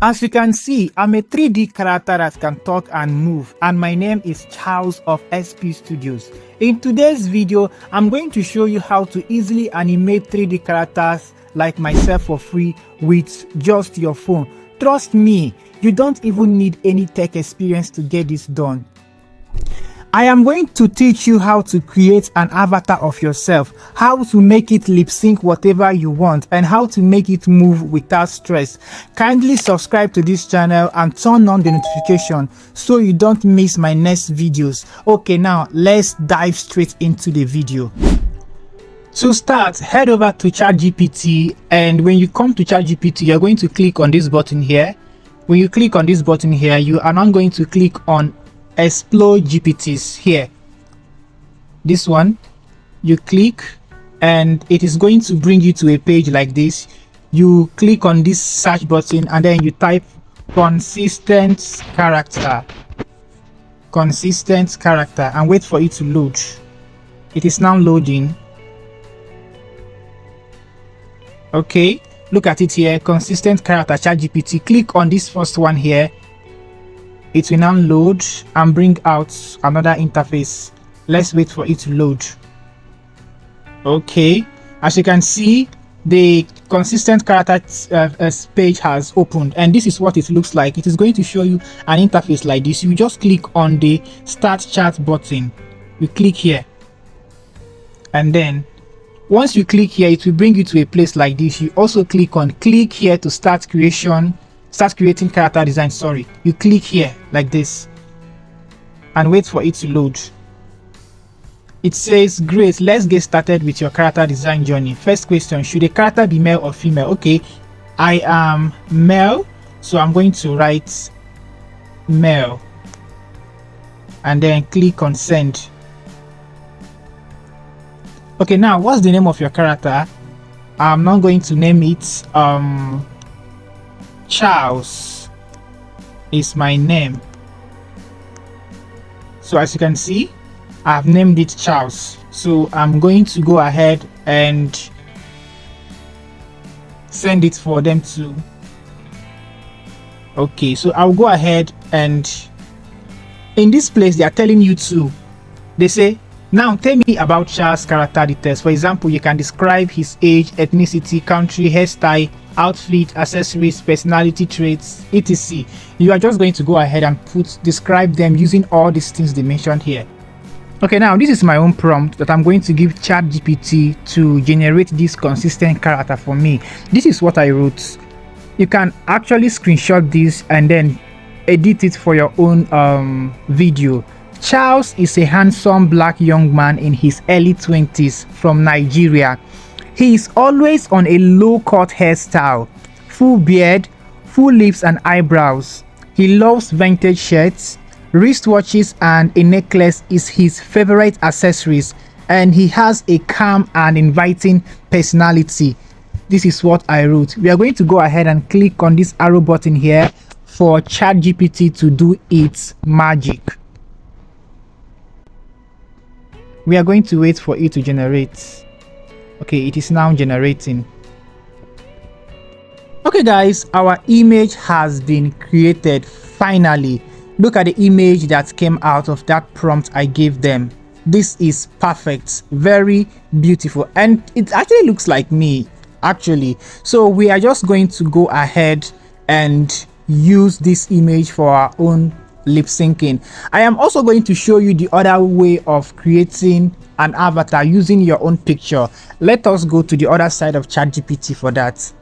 As you can see, I'm a 3D character that can talk and move, and my name is Charles of SP Studios. In today's video, I'm going to show you how to easily animate 3D characters like myself for free with just your phone. Trust me, you don't even need any tech experience to get this done. I am going to teach you how to create an avatar of yourself, how to make it lip sync whatever you want, and how to make it move without stress. Kindly subscribe to this channel and turn on the notification so you don't miss my next videos. Okay, now let's dive straight into the video. To start, head over to Chat GPT, and when you come to Chat GPT, you're going to click on this button here. When you click on this button here, you are now going to click on Explore GPTs here. This one, you click and it is going to bring you to a page like this. You click on this search button and then you type consistent character and wait for it to load. It is now loading. Okay, look at it here, consistent character ChatGPT. Click on this first one here. It will now load and bring out another interface. Let's wait for it to load. Okay, as you can see, the consistent character page has opened, and this is what it looks like. It is going to show you an interface like this. You just click on the start chat button. You click here, and then once you click here, it will bring you to a place like this. You also click here to start creating character design. You click here like this and wait for it to load. It says, great, let's get started with your character design journey. First question, should a character be male or female? Okay, I am male, so I'm going to write male and then click on send. Okay, now what's the name of your character? I'm not going to name it Charles is my name. So as you can see, I've named it Charles. So I'm going to go ahead and send it for them to. Okay, so I'll go ahead, and in this place they are telling you to, they say, now tell me about Charles' character details. For example, you can describe his age, ethnicity, country, hairstyle, outfit, accessories, personality traits, etc. You are just going to go ahead and describe them using all these things they mentioned here. Okay, now this is my own prompt that I'm going to give ChatGPT to generate this consistent character for me. This is what I wrote. You can actually screenshot this and then edit it for your own video. Charles is a handsome black young man in his early 20s from Nigeria. He is always on a low-cut hairstyle, full beard, full lips and eyebrows. He loves vintage shirts, wristwatches, and a necklace is his favorite accessories, and he has a calm and inviting personality. This is what I wrote. We are going to go ahead and click on this arrow button here for ChatGPT to do its magic. We are going to wait for it to generate. Okay, it is now generating. Okay guys, our image has been created finally. Look at the image that came out of that prompt I gave them. This is perfect, very beautiful, and it actually looks like me actually. So we are just going to go ahead and use this image for our own lip syncing. I am also going to show you the other way of creating an avatar using your own picture. Let us go to the other side of ChatGPT for that.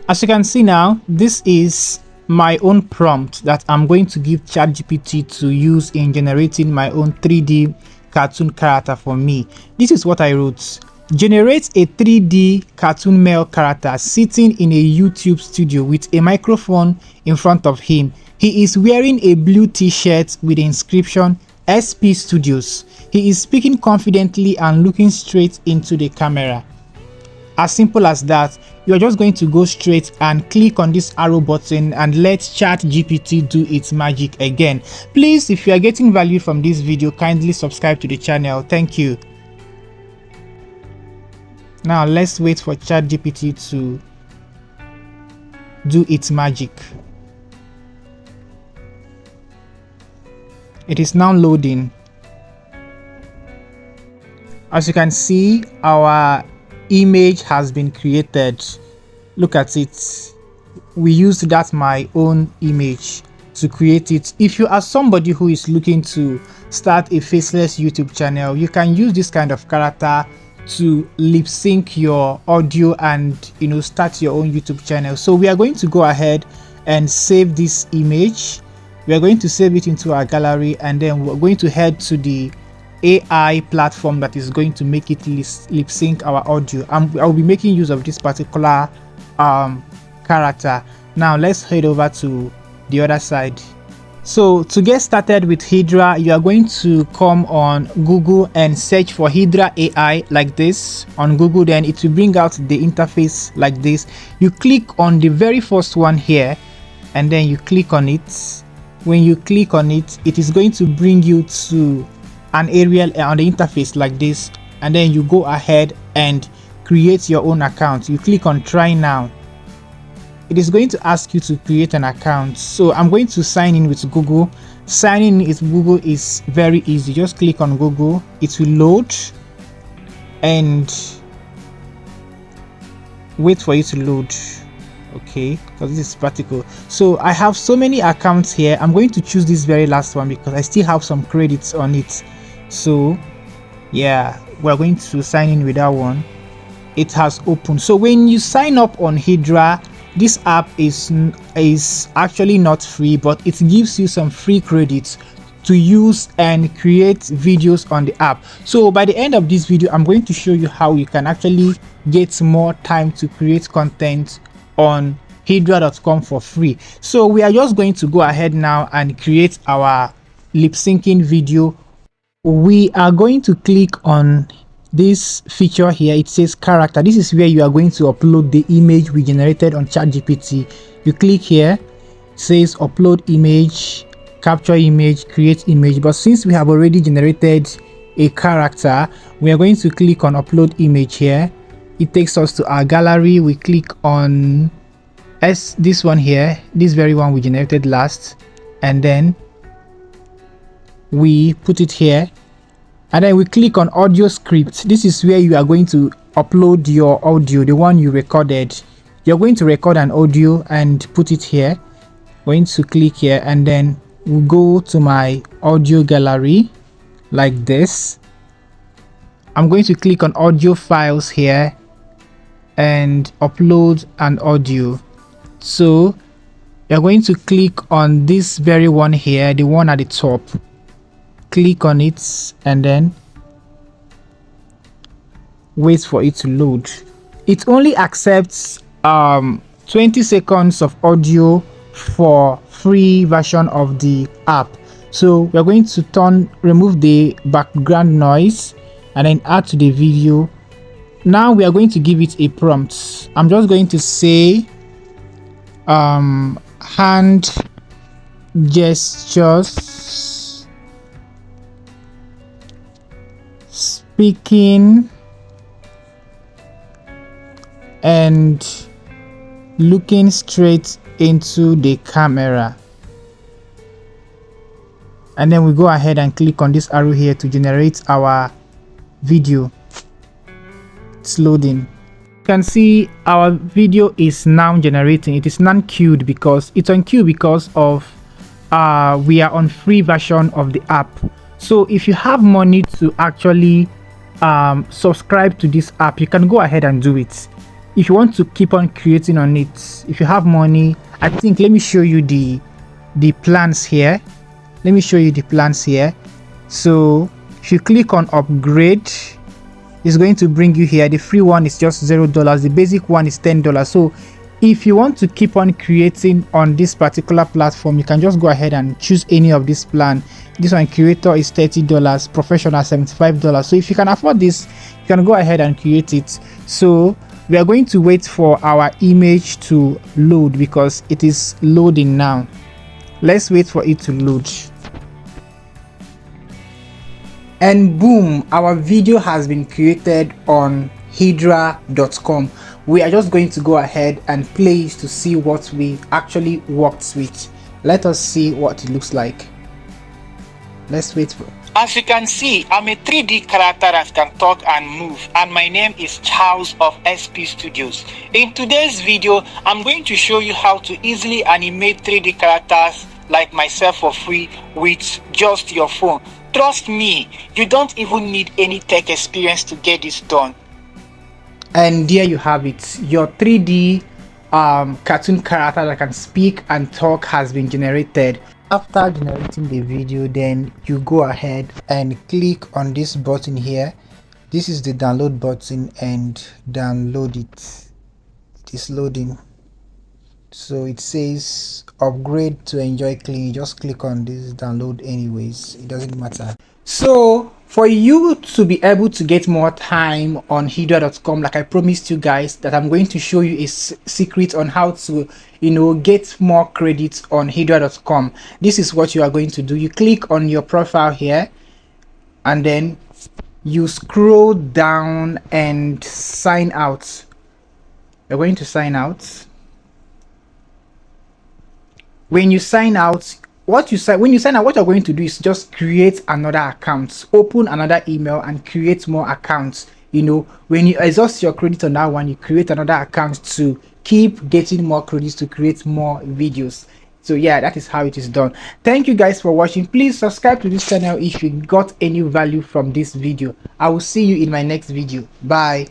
As you can see now, this is my own prompt that I'm going to give ChatGPT to use in generating my own 3D cartoon character for me. This is what I wrote. Generate a 3D cartoon male character sitting in a YouTube studio with a microphone in front of him. He is wearing a blue t-shirt with the inscription SP Studios. He is speaking confidently and looking straight into the camera. As simple as that. You are just going to go straight and click on this arrow button and let ChatGPT do its magic again. Please, if you are getting value from this video, kindly subscribe to the channel. Thank you. Now let's wait for ChatGPT to do its magic. It is now loading. As you can see, our image has been created. Look at it. We used that my own image to create it. If you are somebody who is looking to start a faceless YouTube channel, you can use this kind of character to lip sync your audio and start your own YouTube channel. So we are going to go ahead and save this image. We are going to save it into our gallery, and then we're going to head to the AI platform that is going to make it lip sync our audio. I'll be making use of this particular character. Now let's head over to the other side. So to get started with Hedra, you are going to come on Google and search for Hedra AI like this on Google. Then it will bring out the interface like this. You click on the very first one here, and then you click on it. When you click on it, it is going to bring you to an area on the interface like this, and then you go ahead and create your own account. You click on try now. It is going to ask you to create an account. So I'm going to sign in with Google. Signing in with Google is very easy. Just click on Google, it will load and wait for it to load. Okay, because this is practical. So I have so many accounts here. I'm going to choose this very last one because I still have some credits on it. So yeah, we're going to sign in with that one. It has opened. So when you sign up on Hedra, this app is actually not free, but it gives you some free credits to use and create videos on the app. So by the end of this video, I'm going to show you how you can actually get more time to create content on hedrai.com for free. So we are just going to go ahead now and create our lip syncing video. We are going to click on this feature here. It says character. This is where you are going to upload the image we generated on ChatGPT. You click here, it says upload image, capture image, create image. But since we have already generated a character, we are going to click on upload image here. It takes us to our gallery. We click on this one here, this very one we generated last, and then we put it here, and then we click on audio script. This is where you are going to upload your audio, the one you recorded. You're going to record an audio and put it here. Going to click here, and then we'll go to my audio gallery like this. I'm going to click on audio files here and upload an audio. So you're going to click on this very one here, the one at the top. Click on it and then wait for it to load. It only accepts 20 seconds of audio for free version of the app. So we're going to remove the background noise and then add to the video. Now we are going to give it a prompt. I'm just going to say hand gestures, speaking and looking straight into the camera. And then we go ahead and click on this arrow here to generate our video. It's loading. You can see our video is now generating. It is non-queued because it's on queue because of we are on free version of the app. So if you have money to actually subscribe to this app, you can go ahead and do it. If you want to keep on creating on it, if you have money, I think let me show you the plans here. Let me show you the plans here. So if you click on upgrade, it's going to bring you here. The free one is just $0. The basic one is $10. So if you want to keep on creating on this particular platform, you can just go ahead and choose any of this plan. This one, creator, is $30, professional $75. So if you can afford this, you can go ahead and create it. So we are going to wait for our image to load because it is loading now. Let's wait for it to load. And boom, our video has been created on hedrai.com. We are just going to go ahead and play it to see what we actually worked with. Let us see what it looks like. Let's wait for. As you can see, I'm a 3D character that can talk and move, and my name is Charles of SP Studios. In today's video, I'm going to show you how to easily animate 3D characters like myself for free with just your phone. Trust me, you don't even need any tech experience to get this done. And there you have it. Your 3D cartoon character that can speak and talk has been generated. After generating the video, then you go ahead and click on this button here. This is the download button, and download it. It is loading. So it says upgrade to enjoy clean. Just click on this download anyways, it doesn't matter. So for you to be able to get more time on hedrai.com, like I promised you guys that I'm going to show you a secret on how to get more credits on hedrai.com. This is what you are going to do. You click on your profile here, and then you scroll down and sign out. You're going to sign out. When you sign out, what you're going to do is just create another account, open another email and create more accounts. When you exhaust your credit on that one, you create another account to keep getting more credits to create more videos. So yeah, that is how it is done. Thank you guys for watching. Please subscribe to this channel if you got any value from this video. I will see you in my next video. Bye.